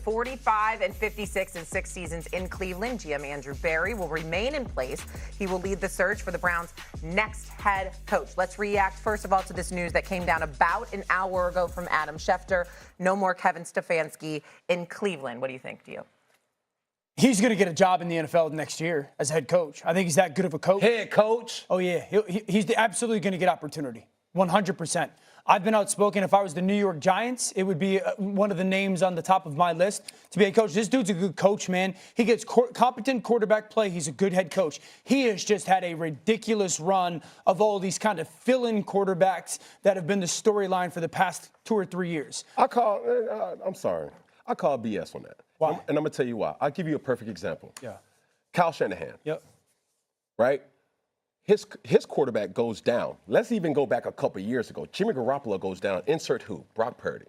45 and 56 in 6 seasons in Cleveland. GM Andrew Berry will remain in place. He will lead the search for the Browns' next head coach. Let's react, first of all, to this news that came down about an hour ago from Adam Schefter. No more Kevin Stefanski in Cleveland. What do you think, Dio? He's going to get a job in the NFL next year as head coach. I think he's that good of a coach. Head coach? Oh, yeah. He's absolutely going to get opportunity. 100%. I've been outspoken. If I was the New York Giants, it would be one of the names on the top of my list to be a coach. This dude's a good coach, man. He gets competent quarterback play. He's a good head coach. He has just had a ridiculous run of all these kind of fill-in quarterbacks that have been the storyline for the past 2 or 3 years. I'm sorry. I call BS on that. Why? And I'm going to tell you why. I'll give you a perfect example. Yeah. Kyle Shanahan. Yep. Right? His quarterback goes down. Let's even go back a couple years ago. Jimmy Garoppolo goes down. Insert who? Brock Purdy.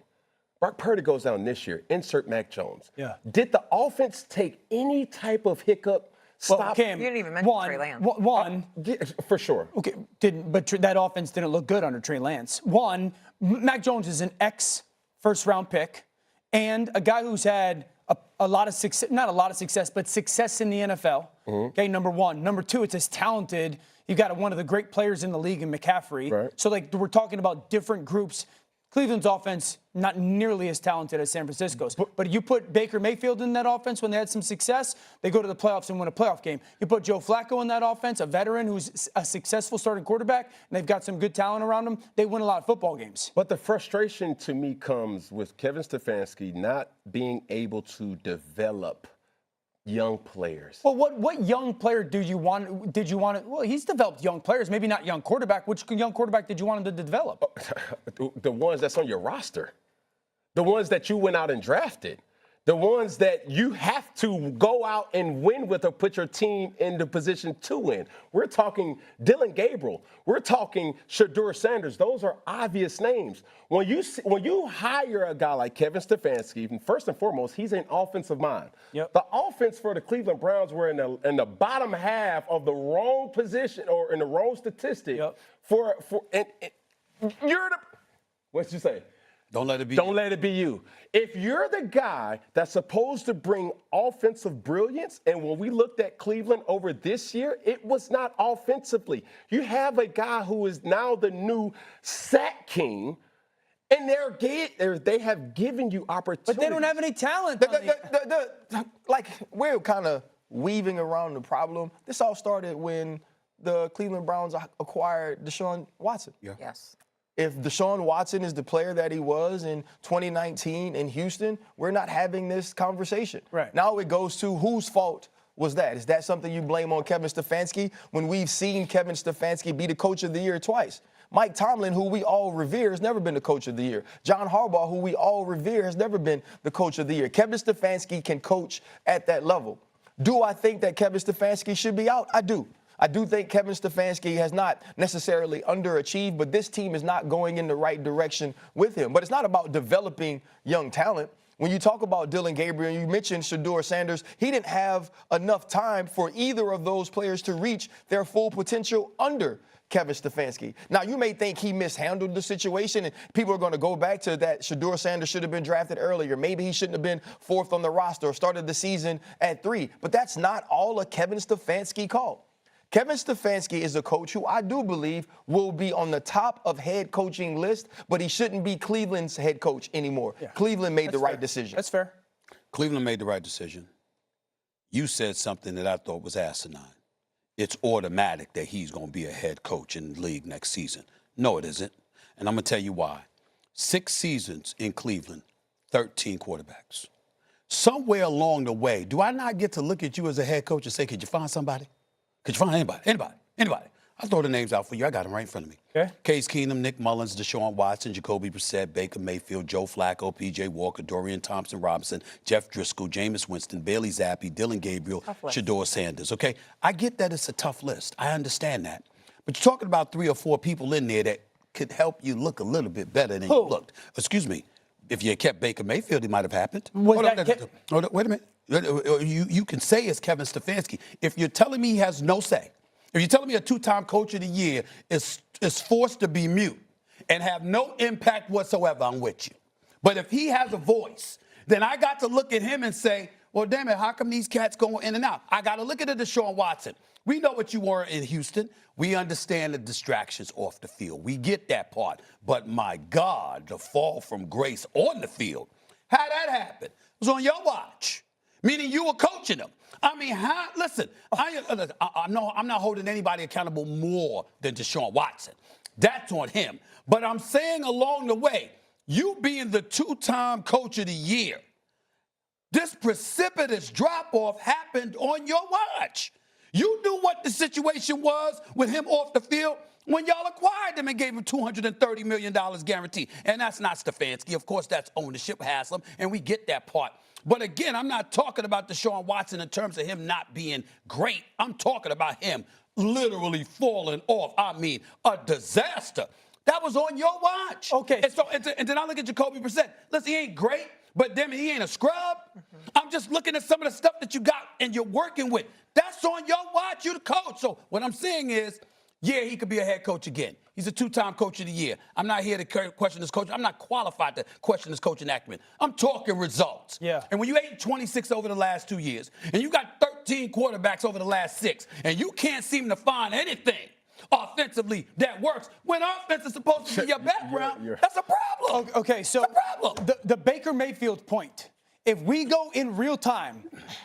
Brock Purdy goes down this year. Insert Mac Jones. Yeah. Did the offense take any type of hiccup? Stop. Well, Cam, You didn't even mention Trey Lance. For sure. Okay, but that offense didn't look good under Trey Lance. One, Mac Jones is an ex-first-round pick and a guy who's had a lot of success, not a lot of success, but success in the NFL. Okay, number one. Number two, it's as talented. You got one of the great players in the league in McCaffrey. Right. So, we're talking about different groups. Cleveland's offense, not nearly as talented as San Francisco's. But you put Baker Mayfield in that offense when they had some success, they go to the playoffs and win a playoff game. You put Joe Flacco in that offense, a veteran who's a successful starting quarterback, and they've got some good talent around them, they win a lot of football games. But the frustration to me comes with Kevin Stefanski not being able to develop young players. Well, what young player did you want? Well, he's developed young players, maybe not young quarterback. Which young quarterback did you want him to develop? The ones that's on your roster. The ones that you went out and drafted. The ones that you have to go out and win with or put your team in the position to win. We're talking Dylan Gabriel. We're talking Shedeur Sanders. Those are obvious names. When you hire a guy like Kevin Stefanski, first and foremost, he's an offensive mind. Yep. The offense for the Cleveland Browns were in the bottom half of the wrong position or in the wrong statistic. Yep. What'd you say? Don't let it be Don't let it be you. If you're the guy that's supposed to bring offensive brilliance, and when we looked at Cleveland over this year, it was not offensively. You have a guy who is now the new sack king, and they have given you opportunities. But they don't have any talent. We're kind of weaving around the problem. This all started when the Cleveland Browns acquired Deshaun Watson. Yeah. Yes. If Deshaun Watson is the player that he was in 2019 in Houston, we're not having this conversation. Right. Now it goes to whose fault was that? Is that something you blame on Kevin Stefanski when we've seen Kevin Stefanski be the coach of the year twice? Mike Tomlin, who we all revere, has never been the coach of the year. John Harbaugh, who we all revere, has never been the coach of the year. Kevin Stefanski can coach at that level. Do I think that Kevin Stefanski should be out? I do. I do think Kevin Stefanski has not necessarily underachieved, but this team is not going in the right direction with him. But it's not about developing young talent. When you talk about Dylan Gabriel, you mentioned Shedeur Sanders, he didn't have enough time for either of those players to reach their full potential under Kevin Stefanski. Now, you may think he mishandled the situation, and people are going to go back to that Shedeur Sanders should have been drafted earlier. Maybe he shouldn't have been fourth on the roster or started the season at 3. But that's not all a Kevin Stefanski call. Kevin Stefanski is a coach who I do believe will be on the top of head coaching list, but he shouldn't be Cleveland's head coach anymore. Yeah. Cleveland made the right decision. That's fair. Cleveland made the right decision. You said something that I thought was asinine. It's automatic that he's going to be a head coach in the league next season. No, it isn't. And I'm going to tell you why. 6 seasons in Cleveland, 13 quarterbacks. Somewhere along the way, do I not get to look at you as a head coach and say, could you find somebody? Could you find anybody? I'll throw the names out for you. I got them right in front of me. Okay. Case Keenum, Nick Mullins, Deshaun Watson, Jacoby Brissett, Baker Mayfield, Joe Flacco, P.J. Walker, Dorian Thompson-Robinson, Jeff Driscoll, Jameis Winston, Bailey Zappi, Dylan Gabriel, Shedeur Sanders. Okay, I get that it's a tough list. I understand that. But you're talking about 3 or 4 people in there that could help you look a little bit better than you looked. Excuse me. If you had kept Baker Mayfield, it might have happened. Hold on, wait a minute. You can say it's Kevin Stefanski. If you're telling me he has no say, if you're telling me a 2-time coach of the year is forced to be mute and have no impact whatsoever, I'm with you. But if he has a voice, then I got to look at him and say, well, damn it, how come these cats going in and out? I got to look at Deshaun Watson. We know what you were in Houston. We understand the distractions off the field. We get that part. But my God, the fall from grace on the field, how that happened was on your watch, meaning you were coaching them. I mean, listen, I'm not holding anybody accountable more than Deshaun Watson. That's on him. But I'm saying along the way, you being the two-time coach of the year, this precipitous drop-off happened on your watch. You knew what the situation was with him off the field when y'all acquired him and gave him $230 million guaranteed. And that's not Stefanski. Of course, that's ownership, Haslam, and we get that part. But again, I'm not talking about Deshaun Watson in terms of him not being great. I'm talking about him literally falling off. I mean, a disaster. That was on your watch. Okay. And then I look at Jacoby Brissett. Listen, he ain't great, but damn it, he ain't a scrub. I'm just looking at some of the stuff that you got and you're working with. That's on your watch. You the coach. So what I'm saying is, yeah, he could be a head coach again. He's a two-time coach of the year. I'm not here to question his coach. I'm not qualified to question his coaching acumen. I'm talking results. Yeah. And when you 8-26 over the last 2 years, and you got 13 quarterbacks over the last 6, and you can't seem to find anything offensively that works, when offense is supposed to be your background, that's a problem. Okay, so that's a problem. The Baker Mayfield point, if we go in real time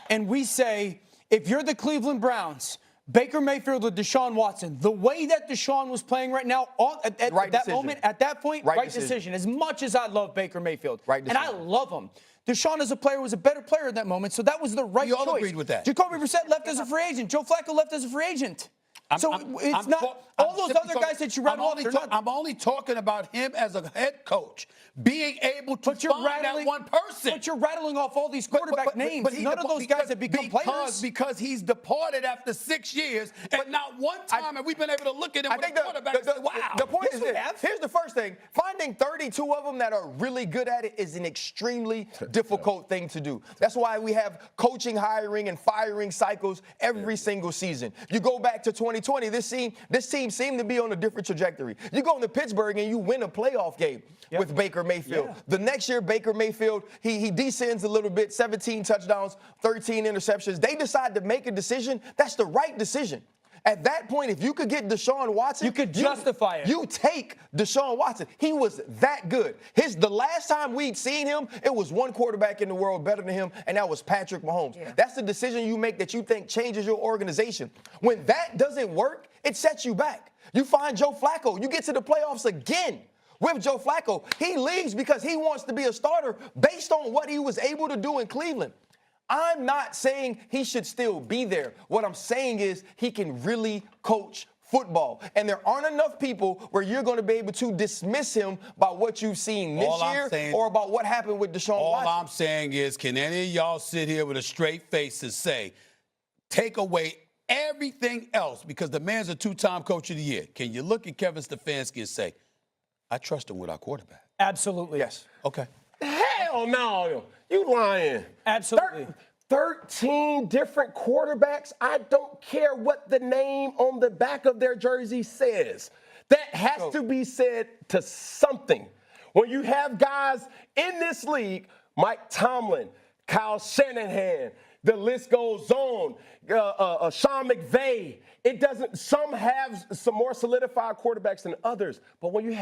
and we say, if you're the Cleveland Browns, Baker Mayfield or Deshaun Watson, the way that Deshaun was playing right now, at that moment, at that point, right decision. As much as I love Baker Mayfield, and I love him, Deshaun as a player was a better player at that moment, so that was the right choice. You all agreed with that. Jacoby Brissett left as a free agent. Joe Flacco left as a free agent. All those other guys that you rattled off, I'm only talking about him as a head coach being able to find that one person. But you're rattling off all these quarterback names. But none of those guys have become players. Because he's departed after 6 years, and not one time have we been able to look at him with a quarterback and say, wow. The point is this. Here's the first thing. Finding 32 of them that are really good at it is an extremely difficult thing to do. That's why we have coaching, hiring, and firing cycles every single season. You go back to 2020, this team seemed to be on a different trajectory. You go into Pittsburgh and you win a playoff game with Baker Mayfield. Yeah. The next year, Baker Mayfield, he descends a little bit, 17 touchdowns, 13 interceptions. They decide to make a decision. That's the right decision. At that point, if you could get Deshaun Watson, you could justify it. You take Deshaun Watson. He was that good. The last time we'd seen him, it was one quarterback in the world better than him, and that was Patrick Mahomes. Yeah. That's the decision you make that you think changes your organization. When that doesn't work, it sets you back. You find Joe Flacco. You get to the playoffs again with Joe Flacco. He leaves because he wants to be a starter based on what he was able to do in Cleveland. I'm not saying he should still be there. What I'm saying is he can really coach football. And there aren't enough people where you're going to be able to dismiss him by what you've seen this year or about what happened with Deshaun Watson. All I'm saying is, can any of y'all sit here with a straight face and say, take away everything else because the man's a two-time coach of the year? Can you look at Kevin Stefanski and say, I trust him with our quarterback? Absolutely. Yes. Okay. Hell no. You lying. Absolutely. 13 different quarterbacks. I don't care what the name on the back of their jersey says. That has to be said to something. When you have guys in this league, Mike Tomlin, Kyle Shanahan, the list goes on, Sean McVay, some have some more solidified quarterbacks than others. But when you have